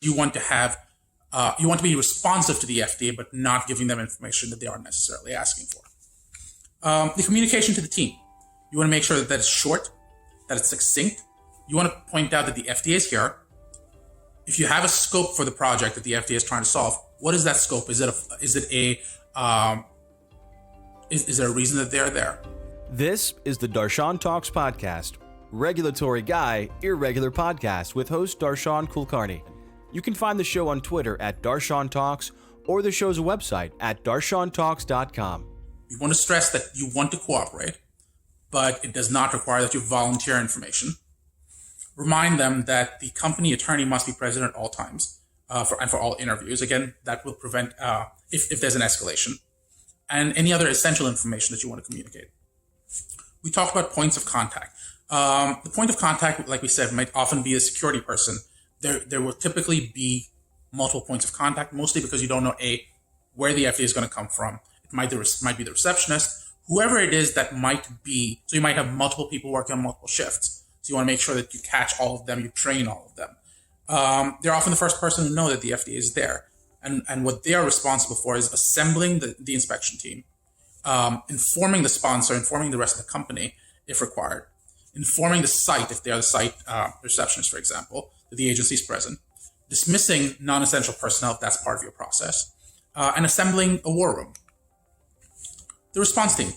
You want to have, you want to be responsive to the FDA, but not giving them information that they aren't necessarily asking for. The communication to the team. You want to make sure that it's short, that it's succinct. You want to point out that the FDA is here. If you have a scope for the project that the FDA is trying to solve, what is that scope? Is there a reason that they're there? This is the Darshan Talks podcast, regulatory guy, irregular podcast with host Darshan Kulkarni. You can find the show on Twitter at Darshan Talks or the show's website at darshantalks.com. We want to stress that you want to cooperate, but it does not require that you volunteer information. Remind them that the company attorney must be present at all times for all interviews. Again, that will prevent if there's an escalation, and any other essential information that you want to communicate. We talked about points of contact. The point of contact, like we said, might often be a security person. There will typically be multiple points of contact, mostly because you don't know where the FDA is going to come from. It might be the receptionist, whoever it is that might be. So you might have multiple people working on multiple shifts. So you want to make sure that you catch all of them, you train all of them. They're often the first person to know that the FDA is there. And what they are responsible for is assembling the inspection team, informing the sponsor, informing the rest of the company if required, informing the site if they are the site receptionist, for example, that the agency is present, dismissing non-essential personnel if that's part of your process, and assembling a war room. The response team.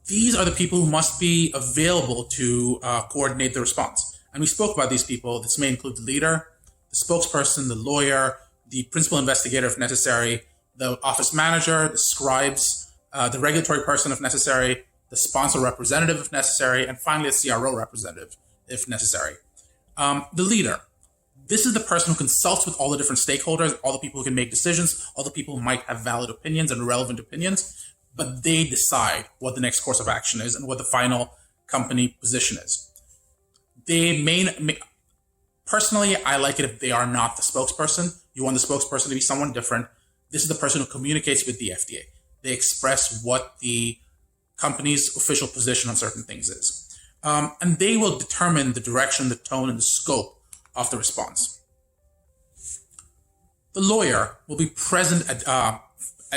These are the people who must be available to coordinate the response. And we spoke about these people. This may include the leader, the spokesperson, the lawyer, the principal investigator if necessary, the office manager, the scribes, the regulatory person if necessary, the sponsor representative if necessary, and finally a CRO representative if necessary. The leader. This is the person who consults with all the different stakeholders, all the people who can make decisions, all the people who might have valid opinions and relevant opinions, but they decide what the next course of action is and what the final company position is. They personally, I like it if they are not the spokesperson. You want the spokesperson to be someone different. This is the person who communicates with the FDA. They express what the company's official position on certain things is. And they will determine the direction, the tone, and the scope of the response. The lawyer will be present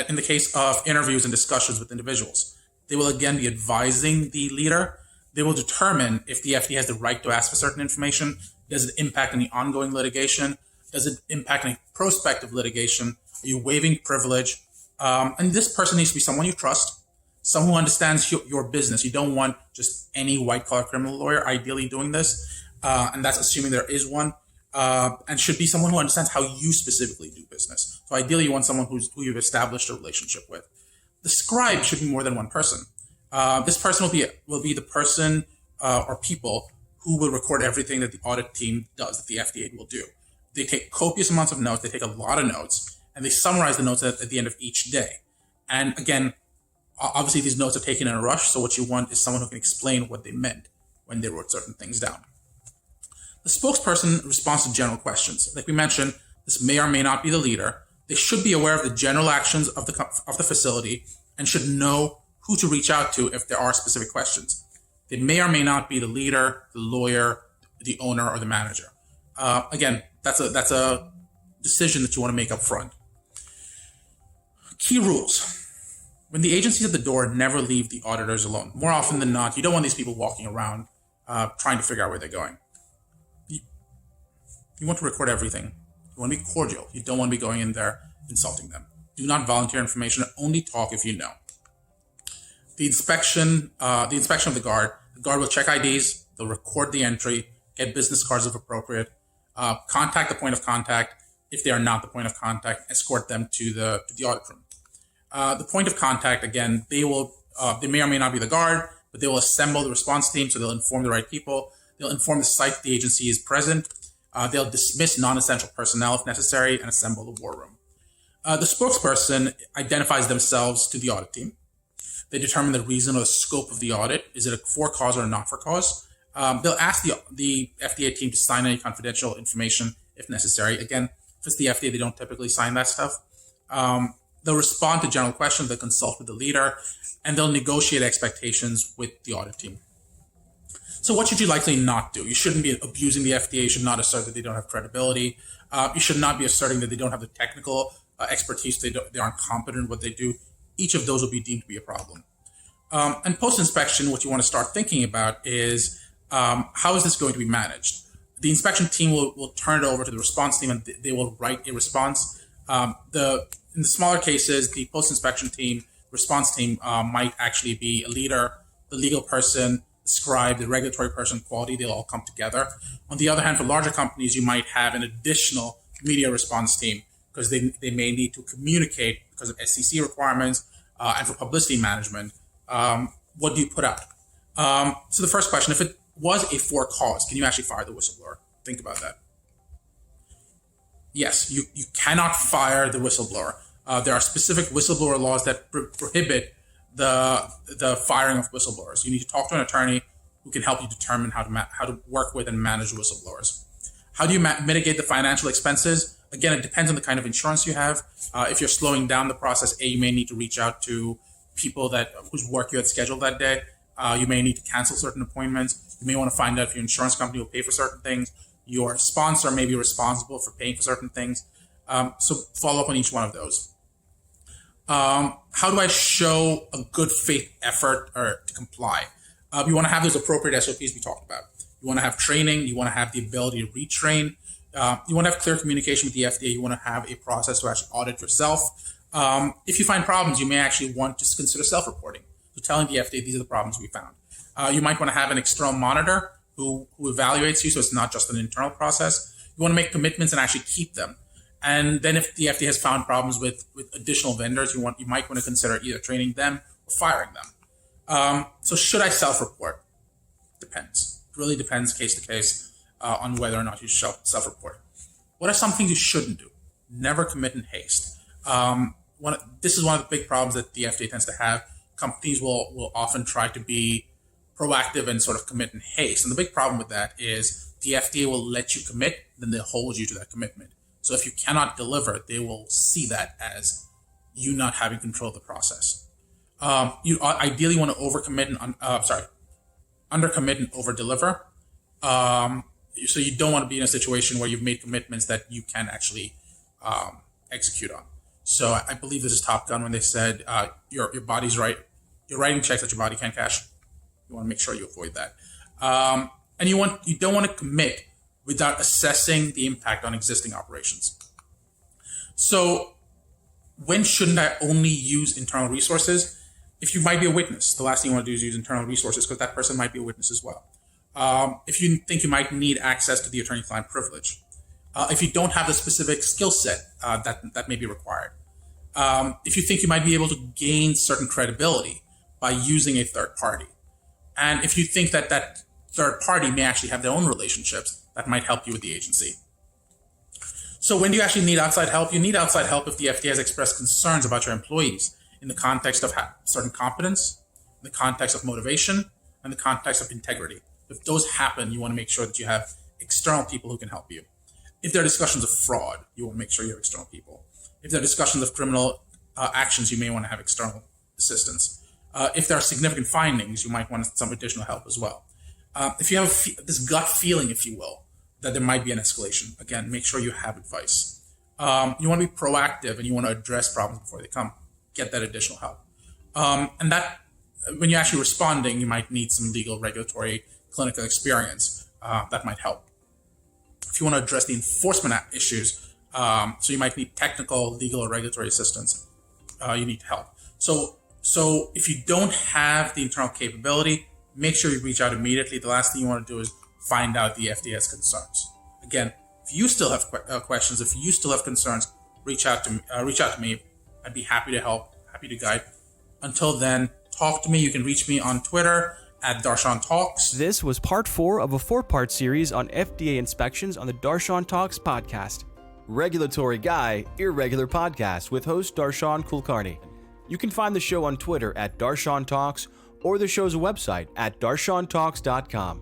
in the case of interviews and discussions with individuals. They will again be advising the leader. They will determine if the FDA has the right to ask for certain information. Does it impact any ongoing litigation? Does it impact any prospective litigation? Are you waiving privilege? And this person needs to be someone you trust, someone who understands your business. You don't want just any white-collar criminal lawyer ideally doing this, and that's assuming there is one. And should be someone who understands how you specifically do business. So ideally, you want someone who you've established a relationship with. The scribe should be more than one person. This person will be the person or people who will record everything that the audit team does, that the FDA will do. They take copious amounts of notes. They take a lot of notes, and they summarize the notes at the end of each day. And again, obviously, these notes are taken in a rush. So what you want is someone who can explain what they meant when they wrote certain things down. The spokesperson responds to general questions. Like we mentioned, this may or may not be the leader. They should be aware of the general actions of the facility and should know who to reach out to if there are specific questions. They may or may not be the leader, the lawyer, the owner, or the manager. Again, that's a decision that you want to make up front. Key rules. When the agency's at the door, never leave the auditors alone. More often than not, you don't want these people walking around trying to figure out where they're going. You want to record everything. You want to be cordial. You don't want to be going in there insulting them. Do not volunteer information. Only talk if you know. The inspection of the guard. The guard will check IDs. They'll record the entry. Get business cards if appropriate. Contact the point of contact. If they are not the point of contact, escort them to the audit room. The point of contact, again, they may or may not be the guard, but they will assemble the response team, so they'll inform the right people. They'll inform the site the agency is present. They'll dismiss non-essential personnel if necessary and assemble the war room. The spokesperson identifies themselves to the audit team. They determine the reason or the scope of the audit. Is it a for cause or a not for cause? They'll ask the FDA team to sign any confidential information if necessary. Again, if it's the FDA, they don't typically sign that stuff. They'll respond to general questions. They'll consult with the leader, and they'll negotiate expectations with the audit team. So what should you likely not do? You shouldn't be abusing the FDA. You should not assert that they don't have credibility. You should not be asserting that they don't have the technical expertise. They aren't competent in what they do. Each of those will be deemed to be a problem. And post-inspection, what you want to start thinking about is how is this going to be managed? The inspection team will turn it over to the response team, and they will write a response. In the smaller cases, the post-inspection team, response team might actually be a leader, the legal person, the scribe, the regulatory person, quality. They'll all come together. On the other hand, for larger companies, you might have an additional media response team because they may need to communicate because of SEC requirements and for publicity management. What do you put out? So the first question, if it was a for cause, can you actually fire the whistleblower? Think about that. Yes, you cannot fire the whistleblower. There are specific whistleblower laws that prohibit the firing of whistleblowers. You need to talk to an attorney who can help you determine how to work with and manage whistleblowers. How do you mitigate the financial expenses? Again, it depends on the kind of insurance you have. If you're slowing down the process, you may need to reach out to people whose work you had scheduled that day. You may need to cancel certain appointments. You may want to find out if your insurance company will pay for certain things. Your sponsor may be responsible for paying for certain things. So follow up on each one of those. How do I show a good faith effort to comply? You want to have those appropriate SOPs we talked about. You want to have training. You want to have the ability to retrain. You want to have clear communication with the FDA. You want to have a process to actually audit yourself. If you find problems, you may actually want to consider self-reporting. So telling the FDA, these are the problems we found. You might want to have an external monitor who evaluates you, so it's not just an internal process. You want to make commitments and actually keep them. And then if the FDA has found problems with additional vendors, you might want to consider either training them or firing them. So should I self-report? Depends. It really depends case to case on whether or not you should self-report. What are some things you shouldn't do? Never commit in haste. This is one of the big problems that the FDA tends to have. Companies will often try to be proactive and sort of commit in haste. And the big problem with that is the FDA will let you commit, then they'll hold you to that commitment. So if you cannot deliver, they will see that as you not having control of the process. You ideally want to undercommit and overdeliver. So you don't want to be in a situation where you've made commitments that you can actually execute on. So I believe this is Top Gun when they said your body's right. You're writing checks that your body can't cash. You want to make sure you avoid that. And you don't want to commit without assessing the impact on existing operations. So when shouldn't I only use internal resources? If you might be a witness, the last thing you want to do is use internal resources because that person might be a witness as well. If you think you might need access to the attorney-client privilege. If you don't have the specific skill set that may be required. If you think you might be able to gain certain credibility by using a third party. And if you think that third party may actually have their own relationships that might help you with the agency. So when do you actually need outside help? You need outside help if the FDA has expressed concerns about your employees in the context of certain competence, in the context of motivation, and the context of integrity. If those happen, you want to make sure that you have external people who can help you. If there are discussions of fraud, you want to make sure you have external people. If there are discussions of criminal actions, you may want to have external assistance. If there are significant findings, you might want some additional help as well. If you have this gut feeling, if you will, that there might be an escalation, again, make sure you have advice. You want to be proactive and you want to address problems before they come. Get that additional help. And that, when you're actually responding, you might need some legal, regulatory, clinical experience that might help. If you want to address the enforcement issues, so you might need technical, legal, or regulatory assistance, you need help. So if you don't have the internal capability, make sure you reach out immediately. The last thing you want to do is find out the FDA's concerns. Again, if you still have questions, if you still have concerns, reach out to me. I'd be happy to help, happy to guide. Until then, talk to me. You can reach me on Twitter at Darshan Talks. This was part 4 of a 4-part series on FDA inspections on the Darshan Talks podcast. Regulatory Guy, Irregular Podcast with host Darshan Kulkarni. You can find the show on Twitter at Darshan Talks or the show's website at darshantalks.com.